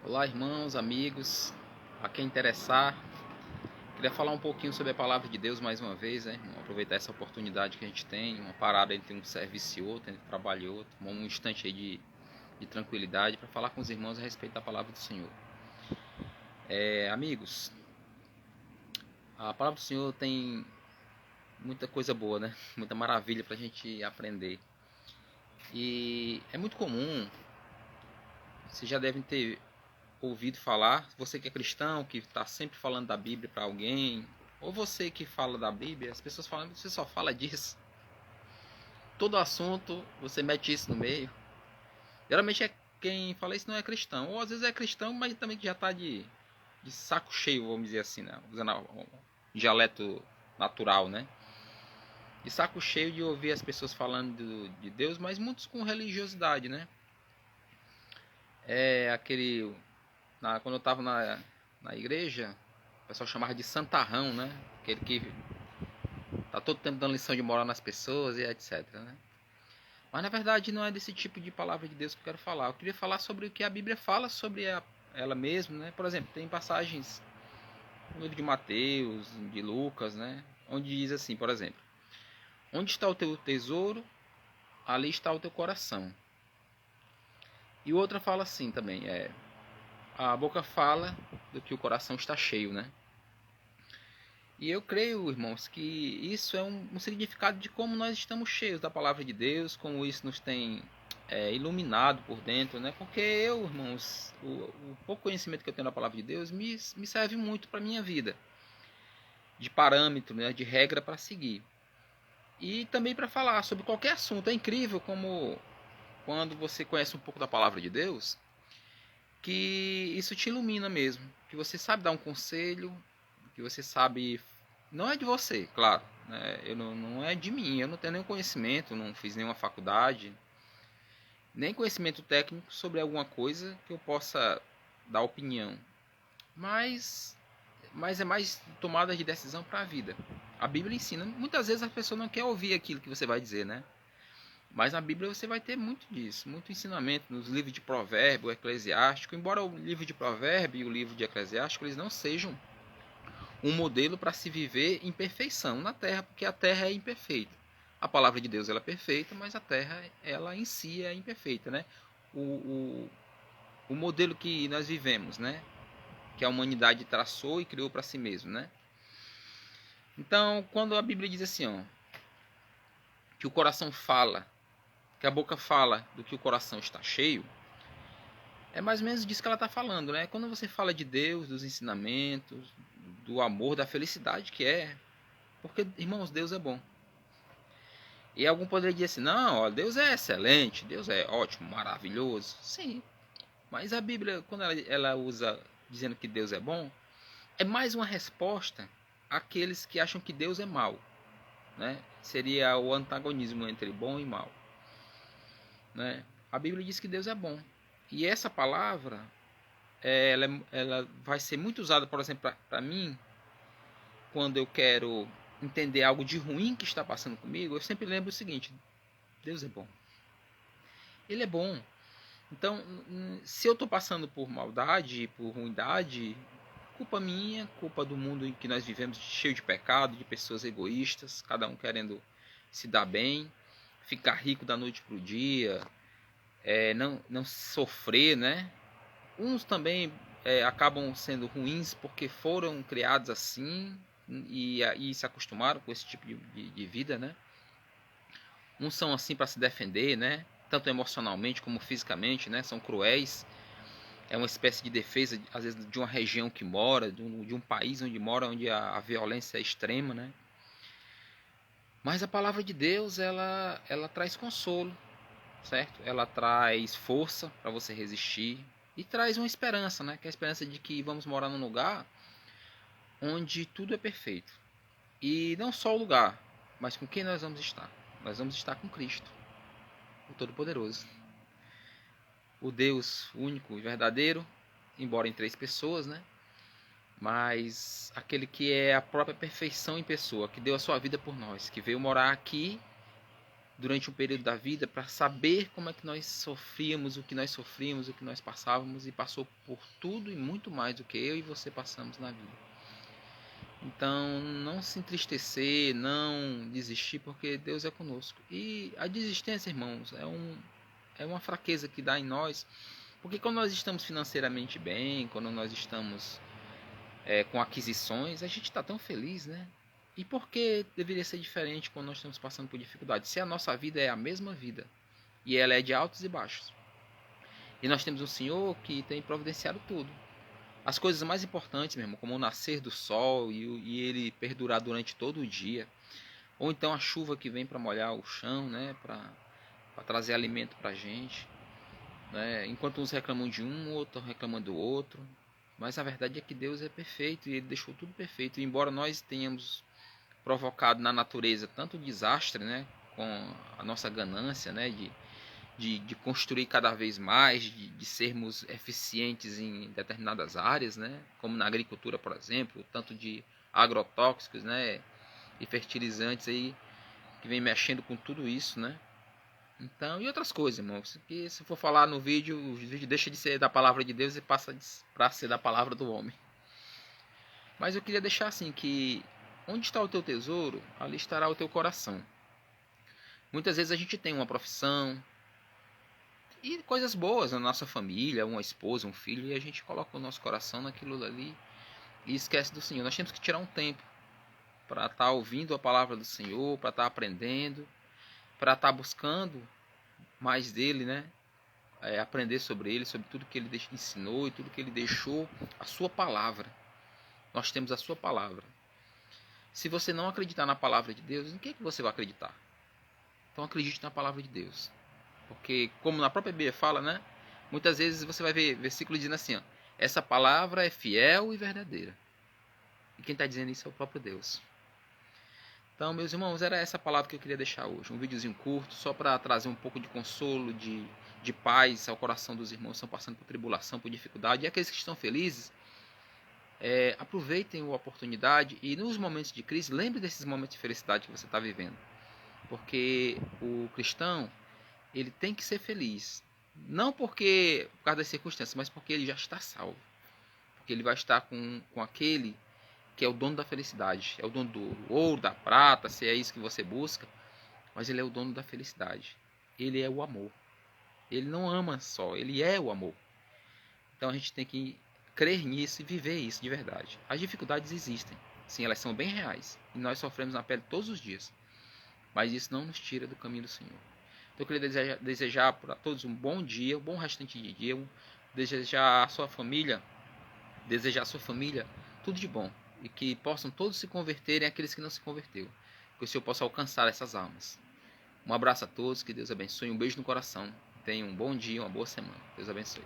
Olá, irmãos, amigos, a quem interessar, queria falar um pouquinho sobre a palavra de Deus mais uma vez, né? Vamos aproveitar essa oportunidade que a gente tem, uma parada entre um serviço e outro, entre trabalho e outro, um instante aí de tranquilidade para falar com os irmãos a respeito da palavra do Senhor. Amigos, a palavra do Senhor tem muita coisa boa, né? Muita maravilha para a gente aprender. E é muito comum, vocês já devem ter ouvido falar, você que é cristão, que está sempre falando da Bíblia para alguém, ou você que fala da Bíblia, as pessoas falam, você só fala disso. Todo assunto, você mete isso no meio. Geralmente quem fala isso não é cristão, ou às vezes é cristão, mas também já está de saco cheio, vamos dizer assim, né? Usando um dialeto natural, né? De saco cheio de ouvir as pessoas falando de Deus, mas muitos com religiosidade, né? É aquele quando eu estava na igreja, o pessoal chamava de santarrão, né? Aquele que tá todo tempo dando lição de moral nas pessoas e etc, né? Mas na verdade não é desse tipo de palavra de Deus que eu quero falar. Eu queria falar sobre o que a Bíblia fala sobre ela mesma, né? Por exemplo, tem passagens no livro de Mateus, de Lucas, né? Onde diz assim, por exemplo: onde está o teu tesouro, ali está o teu coração. E outra fala assim também, a boca fala do que o coração está cheio, né? E eu creio, irmãos, que isso é um significado de como nós estamos cheios da palavra de Deus, como isso nos tem iluminado por dentro, né? Porque eu, irmãos, o pouco conhecimento que eu tenho da palavra de Deus me serve muito para a minha vida, de parâmetro, né? De regra para seguir. E também para falar sobre qualquer assunto. É incrível como quando você conhece um pouco da palavra de Deus, que isso te ilumina mesmo, que você sabe dar um conselho, que você sabe, não é de você, claro, né? Não é de mim, eu não tenho nenhum conhecimento, não fiz nenhuma faculdade, nem conhecimento técnico sobre alguma coisa que eu possa dar opinião, mas, mas é mais tomada de decisão para a vida. A Bíblia ensina, muitas vezes a pessoa não quer ouvir aquilo que você vai dizer, né? Mas na Bíblia você vai ter muito disso, muito ensinamento nos livros de Provérbio, Eclesiástico, embora o livro de Provérbio e o livro de Eclesiástico eles não sejam um modelo para se viver em perfeição na Terra, porque a Terra é imperfeita. A palavra de Deus ela é perfeita, mas a Terra ela em si é imperfeita, né? O, o, o modelo que nós vivemos, né? Que a humanidade traçou e criou para si mesmo, né? Então, quando a Bíblia diz assim, ó, que o coração fala, que a boca fala do que o coração está cheio, é mais ou menos disso que ela está falando, né? Quando você fala de Deus, dos ensinamentos, do amor, da felicidade que é, porque, irmãos, Deus é bom. E algum poderia dizer assim, não, ó, Deus é excelente, Deus é ótimo, maravilhoso. Sim, mas a Bíblia, quando ela usa dizendo que Deus é bom, é mais uma resposta àqueles que acham que Deus é mau, né? Seria o antagonismo entre bom e mal, né? A Bíblia diz que Deus é bom. E essa palavra, ela vai ser muito usada, por exemplo, para mim, quando eu quero entender algo de ruim que está passando comigo, eu sempre lembro o seguinte: Deus é bom. Ele é bom. Então, se eu estou passando por maldade, por ruindade, culpa minha, culpa do mundo em que nós vivemos, cheio de pecado, de pessoas egoístas, cada um querendo se dar bem, ficar rico da noite para o dia, não sofrer, né? Uns também acabam sendo ruins porque foram criados assim e se acostumaram com esse tipo de vida, né? Uns são assim para se defender, né? Tanto emocionalmente como fisicamente, né? São cruéis. É uma espécie de defesa, às vezes, de uma região que mora, de um país onde mora, onde a violência é extrema, né? Mas a palavra de Deus, ela traz consolo, certo? Ela traz força para você resistir e traz uma esperança, né? Que é a esperança de que vamos morar num lugar onde tudo é perfeito. E não só o lugar, mas com quem nós vamos estar? Nós vamos estar com Cristo, o Todo-Poderoso. O Deus único e verdadeiro, embora em três pessoas, né? Mas aquele que é a própria perfeição em pessoa, que deu a sua vida por nós, que veio morar aqui durante um período da vida para saber como é que nós sofríamos, o que nós sofríamos, o que nós passávamos, e passou por tudo e muito mais do que eu e você passamos na vida. Então, não se entristecer, não desistir, porque Deus é conosco. E a desistência, irmãos, é uma fraqueza que dá em nós, porque quando nós estamos financeiramente bem, quando nós estamos com aquisições, a gente está tão feliz, né? E por que deveria ser diferente quando nós estamos passando por dificuldades? Se a nossa vida é a mesma vida, e ela é de altos e baixos. E nós temos um Senhor que tem providenciado tudo. As coisas mais importantes, meu irmão, como o nascer do sol e ele perdurar durante todo o dia. Ou então a chuva que vem para molhar o chão, né? Para trazer alimento para a gente. Né? Enquanto uns reclamam de um, outros reclamam do outro. Mas a verdade é que Deus é perfeito e Ele deixou tudo perfeito. E embora nós tenhamos provocado na natureza tanto desastre, né? Com a nossa ganância, né? De construir cada vez mais, de sermos eficientes em determinadas áreas, né? Como na agricultura, por exemplo, tanto de agrotóxicos, né? E fertilizantes aí que vem mexendo com tudo isso, né? Então, e outras coisas, irmãos, que se for falar no vídeo, o vídeo deixa de ser da palavra de Deus e passa para ser da palavra do homem. Mas eu queria deixar assim que onde está o teu tesouro, ali estará o teu coração. Muitas vezes a gente tem uma profissão e coisas boas na nossa família, uma esposa, um filho, e a gente coloca o nosso coração naquilo ali e esquece do Senhor. Nós temos que tirar um tempo para estar ouvindo a palavra do Senhor, para estar aprendendo, para estar buscando mais dele, né? Aprender sobre ele, sobre tudo que ele ensinou e tudo que ele deixou, a sua palavra. Nós temos a sua palavra. Se você não acreditar na palavra de Deus, em que você vai acreditar? Então acredite na palavra de Deus. Porque, como na própria Bíblia fala, né? Muitas vezes você vai ver versículo dizendo assim, ó, essa palavra é fiel e verdadeira. E quem está dizendo isso é o próprio Deus. Então, meus irmãos, era essa palavra que eu queria deixar hoje. Um videozinho curto, só para trazer um pouco de consolo, de paz ao coração dos irmãos que estão passando por tribulação, por dificuldade. E aqueles que estão felizes, aproveitem a oportunidade e nos momentos de crise, lembre desses momentos de felicidade que você está vivendo. Porque o cristão, ele tem que ser feliz. Não por causa das circunstâncias, mas porque ele já está salvo. Porque ele vai estar com aquele que é o dono da felicidade. É o dono do ouro, da prata, se é isso que você busca. Mas ele é o dono da felicidade. Ele é o amor. Ele não ama só, ele é o amor. Então a gente tem que crer nisso e viver isso de verdade. As dificuldades existem. Sim, elas são bem reais. E nós sofremos na pele todos os dias. Mas isso não nos tira do caminho do Senhor. Então eu queria desejar para todos um bom dia, um bom restante de dia, desejar à sua família tudo de bom. E que possam todos se converterem aqueles que não se converteram. Que o Senhor possa alcançar essas almas. Um abraço a todos, que Deus abençoe, um beijo no coração. Tenham um bom dia, uma boa semana. Deus abençoe.